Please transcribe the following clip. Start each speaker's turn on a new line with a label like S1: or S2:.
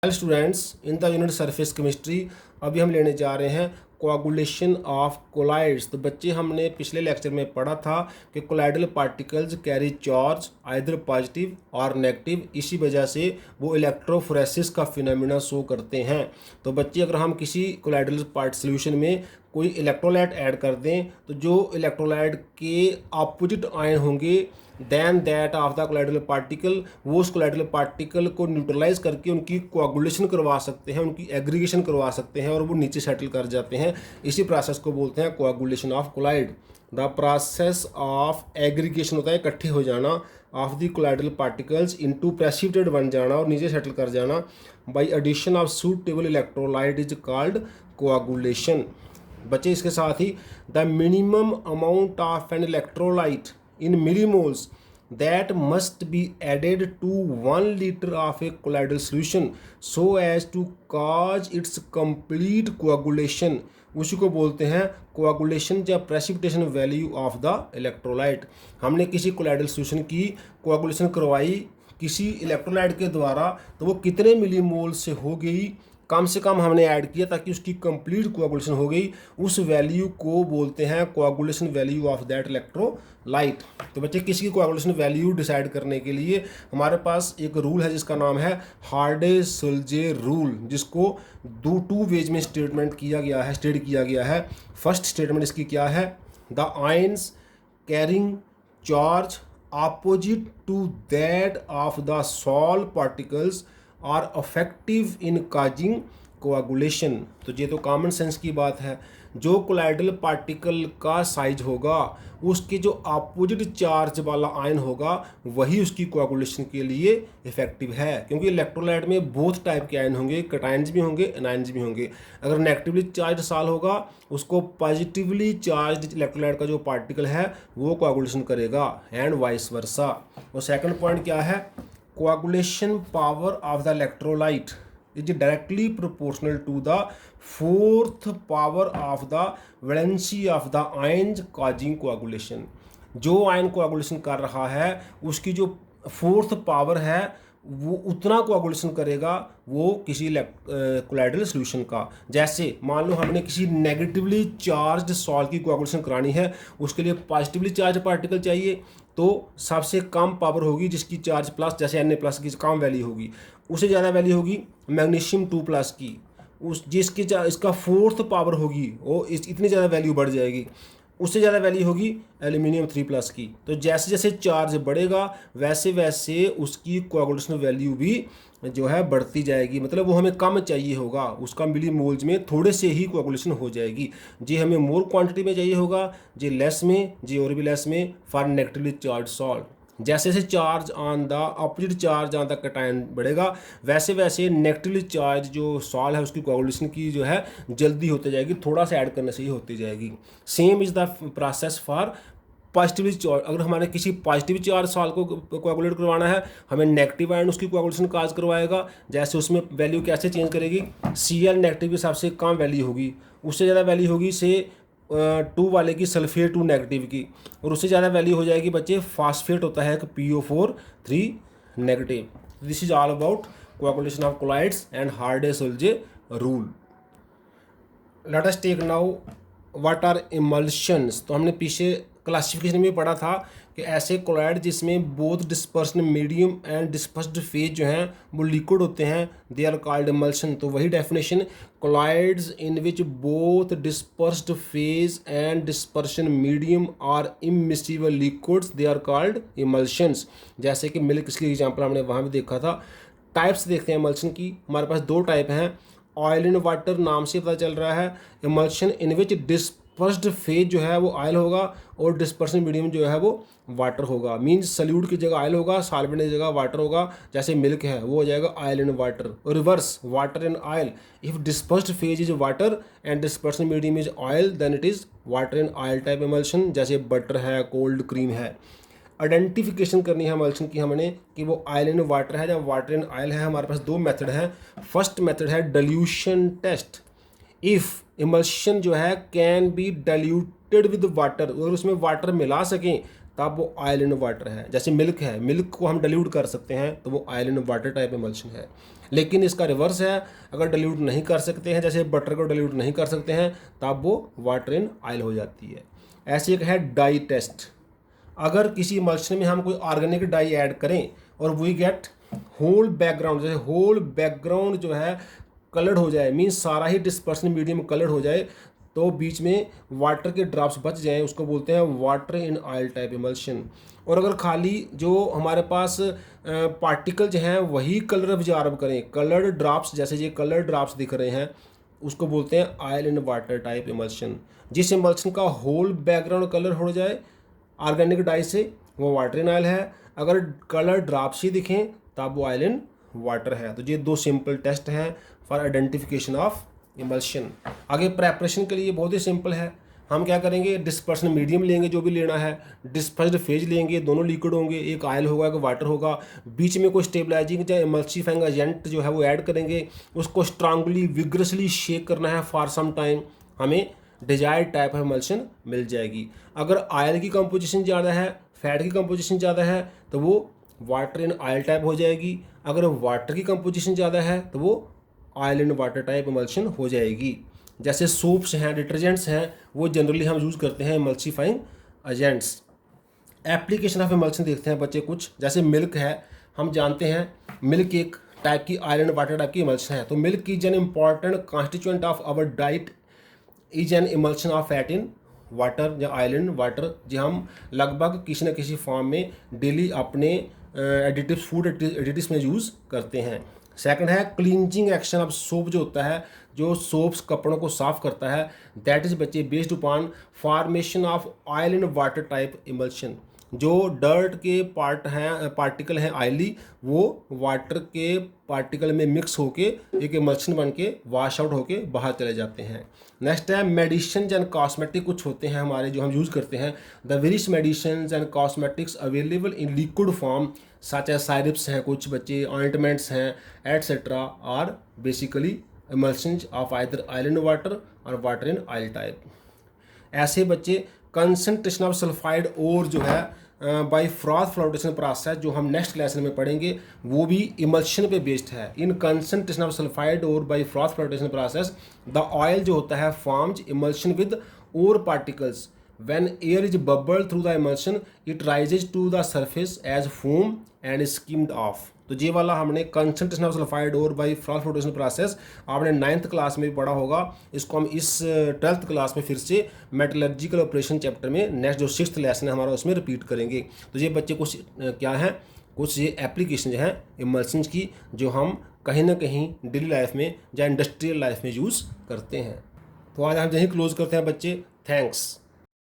S1: Hello students, in the unit surface chemistry अभी हम लेने जा रहे हैं कोआगुलेशन ऑफ कोलाइड्स। तो बच्चे, हमने पिछले लेक्चर में पढ़ा था कि colloidal particles carry charge either positive और नेगेटिव, इसी वजह से वो इलेक्ट्रोफोरेसिस का फिनोमेना शो करते हैं। तो बच्चे, अगर हम किसी कोलाइडल पार्ट सोल्यूशन में कोई इलेक्ट्रोलाइट ऐड कर दें तो जो इलेक्ट्रोलाइट के अपोजिट आयन होंगे than that of the colloidal particle, वो उस कोलाइडल पार्टिकल को न्यूट्रलाइज करके उनकी कोआगुलेशन करवा सकते हैं, उनकी एग्रीगेशन करवा सकते हैं और वो नीचे सेटल कर जाते हैं। इसी प्रोसेस को बोलते हैं coagulation of colloid. The process of aggregation होता है इकट्ठे हो जाना ऑफ the colloidal particles into precipitate बन जाना और नीचे सेटल कर जाना by addition of suitable electrolyte is called coagulation. बच्चे, इसके साथ ही the minimum amount of an electrolyte in millimoles that must be added to 1 liter of a colloidal solution so as to cause its complete coagulation, उसी को बोलते हैं coagulation या precipitation value of the electrolyte. हमने किसी colloidal solution की coagulation करवाई किसी इलेक्ट्रोलाइट के द्वारा, तो वो कितने मिलीमोल से हो गई, कम से कम हमने ऐड किया ताकि उसकी कंप्लीट कोआगुलेशन हो गई, उस वैल्यू को बोलते हैं coagulation value of that electrolyte. तो बच्चे, किसी की कोआगुलेशन वैल्यू डिसाइड करने के लिए हमारे पास एक रूल है जिसका नाम है हार्डे-सुलजे रूल, जिसको टू वेज में स्टेट किया गया है। फर्स्ट स्टेटमेंट इसकी क्या है? The ions carrying charge opposite to that of the sol particles are effective in causing coagulation. तो ये तो कॉमन सेंस की बात है। जो कोलाइडल पार्टिकल का साइज होगा उसके जो अपोजिट चार्ज वाला आयन होगा वही उसकी कोआगुलेशन के लिए इफेक्टिव है, क्योंकि इलेक्ट्रोलाइट में बोथ टाइप के आयन होंगे, कैटायंस भी होंगे, एनायंस भी होंगे। अगर नेगेटिवली चार्ज साल होगा उसको पॉजिटिवली चार्ज इलेक्ट्रोलाइट का जो पार्टिकल है वो कोआगुलेशन करेगा एंड वाइस वर्सा। और सेकंड पॉइंट क्या है? coagulation power of the electrolyte is directly proportional to the fourth power of the valency of the ions causing coagulation। जो आयन कोआगुलेशन कर रहा है उसकी जो फोर्थ पावर है वो उतना कोआगुलेशन करेगा वो किसी कोलाइडल सॉल्यूशन का। जैसे मान लो हमने किसी नेगेटिवली चार्ज सॉल्ट की कोआगुलेशन करानी है, उसके लिए पॉजिटिवली चार्ज पार्टिकल चाहिए, तो सबसे कम पावर होगी जिसकी चार्ज प्लस, जैसे Na+ की कम वैल्यू होगी, उससे ज़्यादा वैल्यू होगी मैग्नीशियम 2+ की, उस जिसकी इसका फोर्थ पावर होगी वो इतनी ज़्यादा वैल्यू बढ़ जाएगी, उससे ज़्यादा वैल्यू होगी एल्यूमिनियम 3+ की। तो जैसे जैसे चार्ज बढ़ेगा वैसे वैसे उसकी कोआगुलेशन वैल्यू भी जो है बढ़ती जाएगी, मतलब वो हमें कम चाहिए होगा, उसका मिली मोल्स में थोड़े से ही कोआगुलेशन हो जाएगी। जी हमें मोर क्वांटिटी में चाहिए होगा, जी लेस में, जी और भी लेस में फॉर नेगेटिवली चार्ज सॉल्ट। जैसे जैसे charge on the opposite charge on the cation बढ़ेगा वैसे वैसे नेगेटिवली चार्ज जो सॉल्ट है उसकी कोआगुलेशन की जो है जल्दी होती जाएगी, थोड़ा सा ऐड करने से ही होती जाएगी। Same is the process for positively charge. अगर हमारे किसी पॉजिटिव चार्ज सॉल्ट को कोआगुलेट करवाना है, हमें नेगेटिव आयन उसकी कोआगुलेशन काज करवाएगा। जैसे उसमें वैल्यू कैसे चेंज करेगी? Cl नेगेटिव की सबसे कम वैल्यू होगी, उससे ज़्यादा वैल्यू होगी से 2 वाले की सल्फेट 2 नेगेटिव की, और उससे ज़्यादा वैल्यू हो जाएगी बच्चे फास्फेट होता है PO4 3 नेगेटिव। This is all about coagulation of colloids and Hardy Schulze rule. Let us take now what are emulsions. तो हमने पीछे क्लासिफिकेशन में पढ़ा था कि ऐसे कोलाइड जिसमें both dispersion medium and dispersed phase जो हैं वो लिक्विड होते हैं, दे आर कॉल्ड इमल्शन। तो वही definition, colloids in which both dispersed phase and dispersion medium are immiscible liquids, they are called emulsions. जैसे कि मिल्क, इसकी एग्जांपल हमने वहाँ भी देखा था। टाइप्स देखते हैं इमल्शन की। हमारे पास 2 टाइप हैं। ऑयल इन वाटर नाम से पता चल रहा है, इमल्शन इन विच डिस्पर्स्ड फेज जो है वो ऑयल होगा और डिस्पर्शन मीडियम जो है वो वाटर होगा। मींस सल्यूट की जगह ऑयल होगा, सॉल्वेंट की जगह वाटर होगा। जैसे मिल्क है वो हो जाएगा ऑयल इन वाटर, और reverse water in oil. If dispersed phase is water and dispersion medium is oil then it is water in oil type emulsion. जैसे बटर है, कोल्ड क्रीम है। आइडेंटिफिकेशन करनी है इमल्शन की हमने कि वो ऑयल इन वाटर है या वाटर इन ऑयल है। हमारे पास 2 मेथड हैं। फर्स्ट मेथड है डिल्यूशन टेस्ट। इफ़ इमल्शन जो है can be diluted with water, अगर उसमें वाटर मिला सकें तब वो ऑयल इन वाटर है। जैसे मिल्क है, मिल्क को हम डिल्यूट कर सकते हैं तो वो oil in water type emulsion है। लेकिन इसका रिवर्स है, अगर डिल्यूट नहीं कर सकते हैं, जैसे बटर को डिल्यूट नहीं कर सकते हैं, तब वो वाटर इन ऑयल हो जाती है। ऐसे एक है डाई टेस्ट। अगर किसी इमल्शन में हम कोई ऑर्गेनिक डाई ऐड करें और वी गेट होल बैकग्राउंड, जैसे होल बैकग्राउंड जो है कलर्ड हो जाए, मीन्स सारा ही डिस्पर्सन मीडियम कलर्ड हो जाए, तो बीच में वाटर के ड्रॉप्स बच जाएं, उसको बोलते हैं water in oil type emulsion. और अगर खाली जो हमारे पास पार्टिकल्स हैं वही कलर अब्जॉर्ब करें, कलर्ड ड्रॉप्स, जैसे ये कलर्ड ड्रॉप्स दिख रहे हैं, उसको बोलते हैं oil in water type emulsion. जिस इमल्शन का होल बैकग्राउंड कलर हो जाए ऑर्गेनिक डाई से, वो वाटर इन ऑयल है। अगर कलर ड्रॉप्स ही दिखें तब वो ऑयल इन वाटर है। तो ये दो सिंपल टेस्ट हैं फॉर आइडेंटिफिकेशन ऑफ इमल्शन। आगे प्रेपरेशन के लिए बहुत ही सिंपल है। हम क्या करेंगे, डिस्पर्सन मीडियम लेंगे जो भी लेना है, डिस्पर्स्ड फेज लेंगे, दोनों लिक्विड होंगे, एक ऑयल होगा एक वाटर होगा, बीच में कोई स्टेबलाइजिंग या इमल्सीफाइंग एजेंट जो है वो ऐड करेंगे, उसको स्ट्रांगली विग्रसली शेक करना है फॉर सम टाइम, हमें डिजायर्ड टाइप ऑफ इमल्शन मिल जाएगी। अगर ऑयल की कंपोजिशन ज़्यादा है, फैट की कंपोजिशन ज़्यादा है, तो वो वाटर इन ऑयल टाइप हो जाएगी। अगर वाटर की कंपोजिशन ज़्यादा है तो वो oil in water type emulsion हो जाएगी। जैसे सोप्स हैं, डिटर्जेंट्स हैं, वो जनरली हम यूज़ करते हैं emulsifying agents. Application of emulsion देखते हैं बच्चे कुछ। जैसे मिल्क है, हम जानते हैं मिल्क एक टाइप की ऑयल एंड वाटर टाइप की इमल्शन है। तो milk is an important constituent of our diet, is an emulsion of fat in water या ऑयल इन वाटर, जो हम लगभग किसी न किसी फॉर्म में डेली अपने एडिटिव्स, फूड एडिटिव्स में यूज़ करते हैं। सेकंड है क्लींजिंग एक्शन ऑफ सोप, जो होता है, जो सोप्स कपड़ों को साफ करता है, दैट इज बच्चे based upon formation of oil and water type emulsion. जो डर्ट के पार्टिकल हैं ऑयली, वो वाटर के पार्टिकल में मिक्स होके एक इमल्शन बन के वॉश आउट होके बाहर चले जाते हैं। नेक्स्ट है मेडिसिन एंड कॉस्मेटिक, कुछ होते हैं हमारे जो हम यूज़ करते हैं। The various medicine and cosmetics available in liquid form such as syrups हैं, कुछ बच्चे ऑइंटमेंट्स हैं, etcetera, are basically emulsions of either oil in water और वाटर इन ऑयल टाइप। ऐसे बच्चे कंसंट्रेशन ऑफ सल्फाइड और जो है बाय फ्रॉथ फ्लोटेशन प्रोसेस, जो हम नेक्स्ट लेसन में पढ़ेंगे, वो भी इमल्शन पे बेस्ड है। In concentration of sulphide ore by froth flotation process the oil जो होता है forms emulsion with ore particles. when air is bubbled through the emulsion it rises to the surface as foam and is skimmed off। तो ये वाला हमने concentration of sulphide और by froth flotation process आपने 9th class में भी पढ़ा होगा। इसको हम इस 12th क्लास में फिर से मेटलर्जिकल ऑपरेशन चैप्टर में नेक्स्ट जो 6th लेसन है हमारा उसमें रिपीट करेंगे। तो ये बच्चे कुछ क्या हैं, कुछ ये एप्लीकेशन जो है इमल्शंस की, जो हम कहीं ना कहीं डेली लाइफ में या इंडस्ट्रियल लाइफ में यूज़ करते हैं। तो आज हम यहीं क्लोज करते हैं बच्चे। थैंक्स।